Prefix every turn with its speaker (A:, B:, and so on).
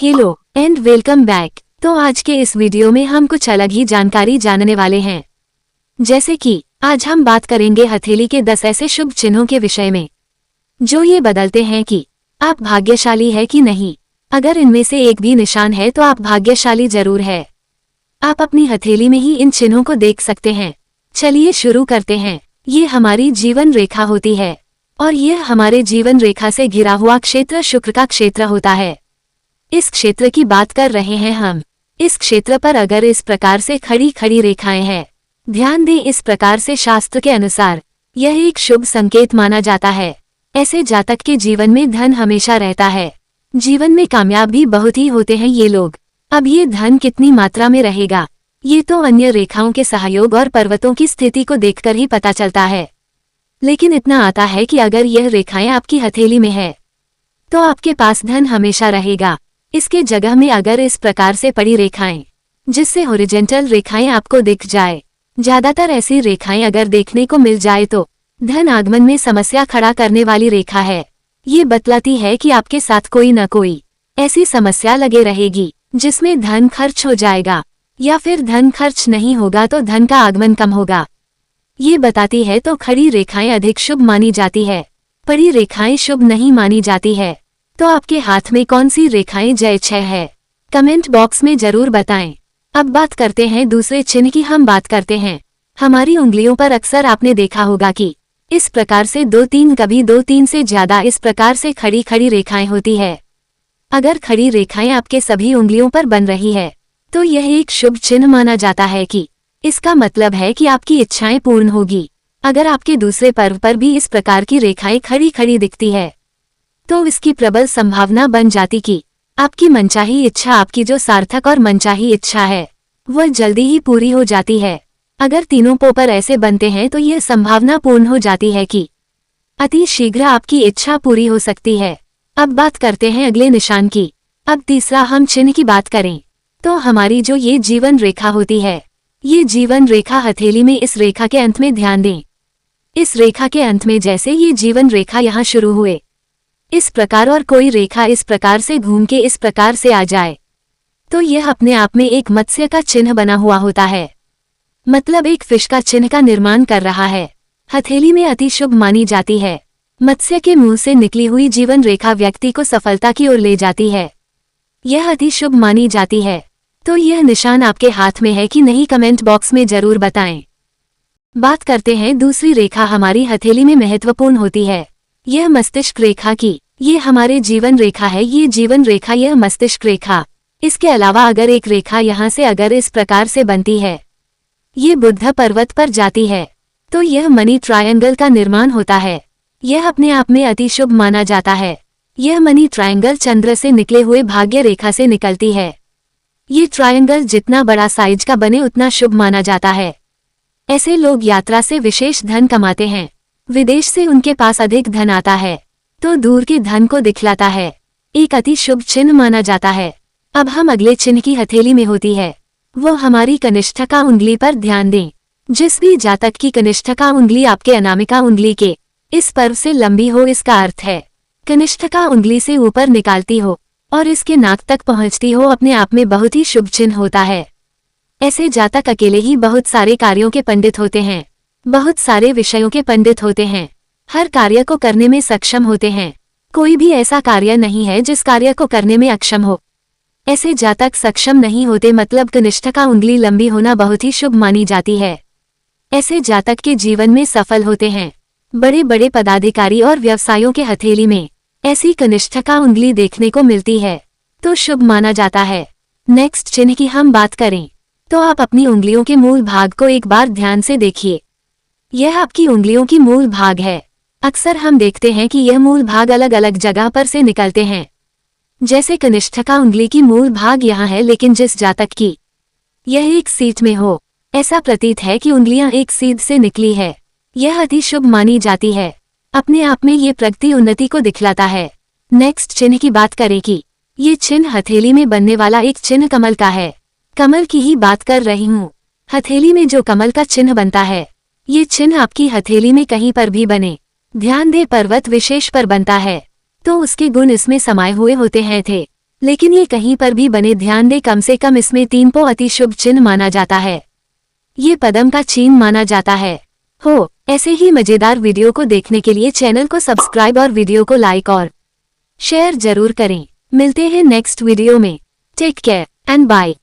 A: Hello and welcome back. तो आज के इस वीडियो में हम कुछ अलग ही जानकारी जानने वाले हैं। जैसे कि आज हम बात करेंगे हथेली के 10 ऐसे शुभ चिन्हों के विषय में जो ये बदलते हैं कि आप भाग्यशाली है कि नहीं। अगर इनमें से एक भी निशान है तो आप भाग्यशाली जरूर है। आप अपनी हथेली में ही इन चिन्हों को देख सकते हैं। चलिए शुरू करते हैं। ये हमारी जीवन रेखा होती है और यह हमारे जीवन रेखा से घिरा हुआ क्षेत्र शुक्र का क्षेत्र होता है। इस क्षेत्र की बात कर रहे हैं हम। इस क्षेत्र पर अगर इस प्रकार से खड़ी खड़ी रेखाएं हैं, ध्यान दें, इस प्रकार से शास्त्र के अनुसार यह एक शुभ संकेत माना जाता है। ऐसे जातक के जीवन में धन हमेशा रहता है। जीवन में कामयाब भी बहुत ही होते हैं ये लोग। अब ये धन कितनी मात्रा में रहेगा, ये तो अन्य रेखाओं के सहयोग और पर्वतों की स्थिति को देखकर ही पता चलता है। लेकिन इतना आता है कि अगर यह रेखाएं आपकी हथेली में है तो आपके पास धन हमेशा रहेगा। इसके जगह में अगर इस प्रकार से पड़ी रेखाएं, जिससे हॉरिजॉन्टल रेखाएं आपको दिख जाए, ज्यादातर ऐसी रेखाएं अगर देखने को मिल जाए तो धन आगमन में समस्या खड़ा करने वाली रेखा है। ये बतलाती है कि आपके साथ कोई न कोई ऐसी समस्या लगे रहेगी जिसमें धन खर्च हो जाएगा, या फिर धन खर्च नहीं होगा तो धन का आगमन कम होगा। ये बताती है तो खड़ी रेखाएं अधिक शुभ मानी जाती है, पड़ी रेखाएं शुभ नहीं मानी जाती है। तो आपके हाथ में कौन सी रेखाएं जय छह है, कमेंट बॉक्स में जरूर बताएं। अब बात करते हैं दूसरे चिन्ह की। हम बात करते हैं हमारी उंगलियों पर। अक्सर आपने देखा होगा कि इस प्रकार से 2-3, कभी 2-3 से ज्यादा इस प्रकार से खड़ी खड़ी रेखाएं होती है। अगर खड़ी रेखाएं आपके सभी उंगलियों पर बन रही है तो यह एक शुभ चिन्ह माना जाता है कि इसका मतलब है कि आपकी इच्छाएं पूर्ण होगी। अगर आपके दूसरे पर्व पर भी इस प्रकार की रेखाएं खड़ी खड़ी दिखती है तो इसकी प्रबल संभावना बन जाती कि आपकी मनचाही इच्छा, आपकी जो सार्थक और मनचाही इच्छा है, वह जल्दी ही पूरी हो जाती है। अगर तीनों पो पर ऐसे बनते हैं तो यह संभावना पूर्ण हो जाती है कि अति शीघ्र आपकी इच्छा पूरी हो सकती है। अब बात करते हैं अगले निशान की। अब तीसरा हम चिन्ह की बात करें तो हमारी जो ये जीवन रेखा होती है, ये जीवन रेखा हथेली में, इस रेखा के अंत में ध्यान दें। इस रेखा के अंत में जैसे ये जीवन रेखा यहाँ शुरू हुए इस प्रकार और कोई रेखा इस प्रकार से घूम के इस प्रकार से आ जाए तो यह अपने आप में एक मत्स्य का चिन्ह बना हुआ होता है, मतलब एक फिश का चिन्ह का निर्माण कर रहा है। हथेली में अति शुभ मानी जाती है। मत्स्य के मुंह से निकली हुई जीवन रेखा व्यक्ति को सफलता की ओर ले जाती है। यह अति शुभ मानी जाती है। तो यह निशान आपके हाथ में है कि नहीं, कमेंट बॉक्स में जरूर बताएं। बात करते हैं दूसरी रेखा हमारी हथेली में महत्वपूर्ण होती है, यह मस्तिष्क रेखा की। ये हमारे जीवन रेखा है, ये जीवन रेखा, यह मस्तिष्क रेखा। इसके अलावा अगर एक रेखा यहाँ से अगर इस प्रकार से बनती है, ये बुद्ध पर्वत पर जाती है तो यह मनी ट्रायंगल का निर्माण होता है। यह अपने आप में अति शुभ माना जाता है। यह मनी ट्रायंगल चंद्र से निकले हुए भाग्य रेखा से निकलती है। ये ट्रायंगल जितना बड़ा साइज का बने उतना शुभ माना जाता है। ऐसे लोग यात्रा से विशेष धन कमाते हैं। विदेश से उनके पास अधिक धन आता है तो दूर के धन को दिखलाता है। एक अति शुभ चिन्ह माना जाता है। अब हम अगले चिन्ह की हथेली में होती है, वो हमारी कनिष्ठिका उंगली पर ध्यान दें। जिस भी जातक की कनिष्ठिका उंगली आपके अनामिका उंगली के इस पर्व से लंबी हो, इसका अर्थ है कनिष्ठिका उंगली से ऊपर निकालती हो और इसके नाक तक पहुंचती हो, अपने आप में बहुत ही शुभ चिन्ह होता है। ऐसे जातक अकेले ही बहुत सारे कार्यों के पंडित होते हैं, बहुत सारे विषयों के पंडित होते हैं, हर कार्य को करने में सक्षम होते हैं। कोई भी ऐसा कार्य नहीं है जिस कार्य को करने में अक्षम हो। ऐसे जातक सक्षम नहीं होते, मतलब कनिष्ठिका उंगली लंबी होना बहुत ही शुभ मानी जाती है। ऐसे जातक के जीवन में सफल होते हैं। बड़े बड़े पदाधिकारी और व्यवसायों के हथेली में ऐसी कनिष्ठिका उंगली देखने को मिलती है तो शुभ माना जाता है। नेक्स्ट चिन्ह की हम बात करें तो आप अपनी उंगलियों के मूल भाग को एक बार ध्यान से देखिए। यह आपकी उंगलियों की मूल भाग है। अक्सर हम देखते हैं कि यह मूल भाग अलग अलग जगह पर से निकलते हैं। जैसे कनिष्ठिका उंगली की मूल भाग यहाँ है, लेकिन जिस जातक की यह एक सीध में हो, ऐसा प्रतीत है कि उंगलियां एक सीध से निकली है, यह अति शुभ मानी जाती है। अपने आप में ये प्रगति उन्नति को दिखलाता है। नेक्स्ट चिन्ह की बात करें कि ये चिन्ह हथेली में बनने वाला एक चिन्ह कमल का है। कमल की ही बात कर रही हूँ। हथेली में जो कमल का चिन्ह बनता है, ये चिन्ह आपकी हथेली में कहीं पर भी बने, ध्यान दे पर्वत विशेष पर बनता है तो उसके गुण इसमें समाये हुए होते हैं थे। लेकिन ये कहीं पर भी बने, ध्यान दे कम से कम इसमें 3 पो अति शुभ चिन्ह माना जाता है। ये पद्म का चिन्ह माना जाता है। हो ऐसे ही मजेदार वीडियो को देखने के लिए चैनल को सब्सक्राइब और वीडियो को लाइक और शेयर जरूर करें। मिलते हैं नेक्स्ट वीडियो में। Take care and bye.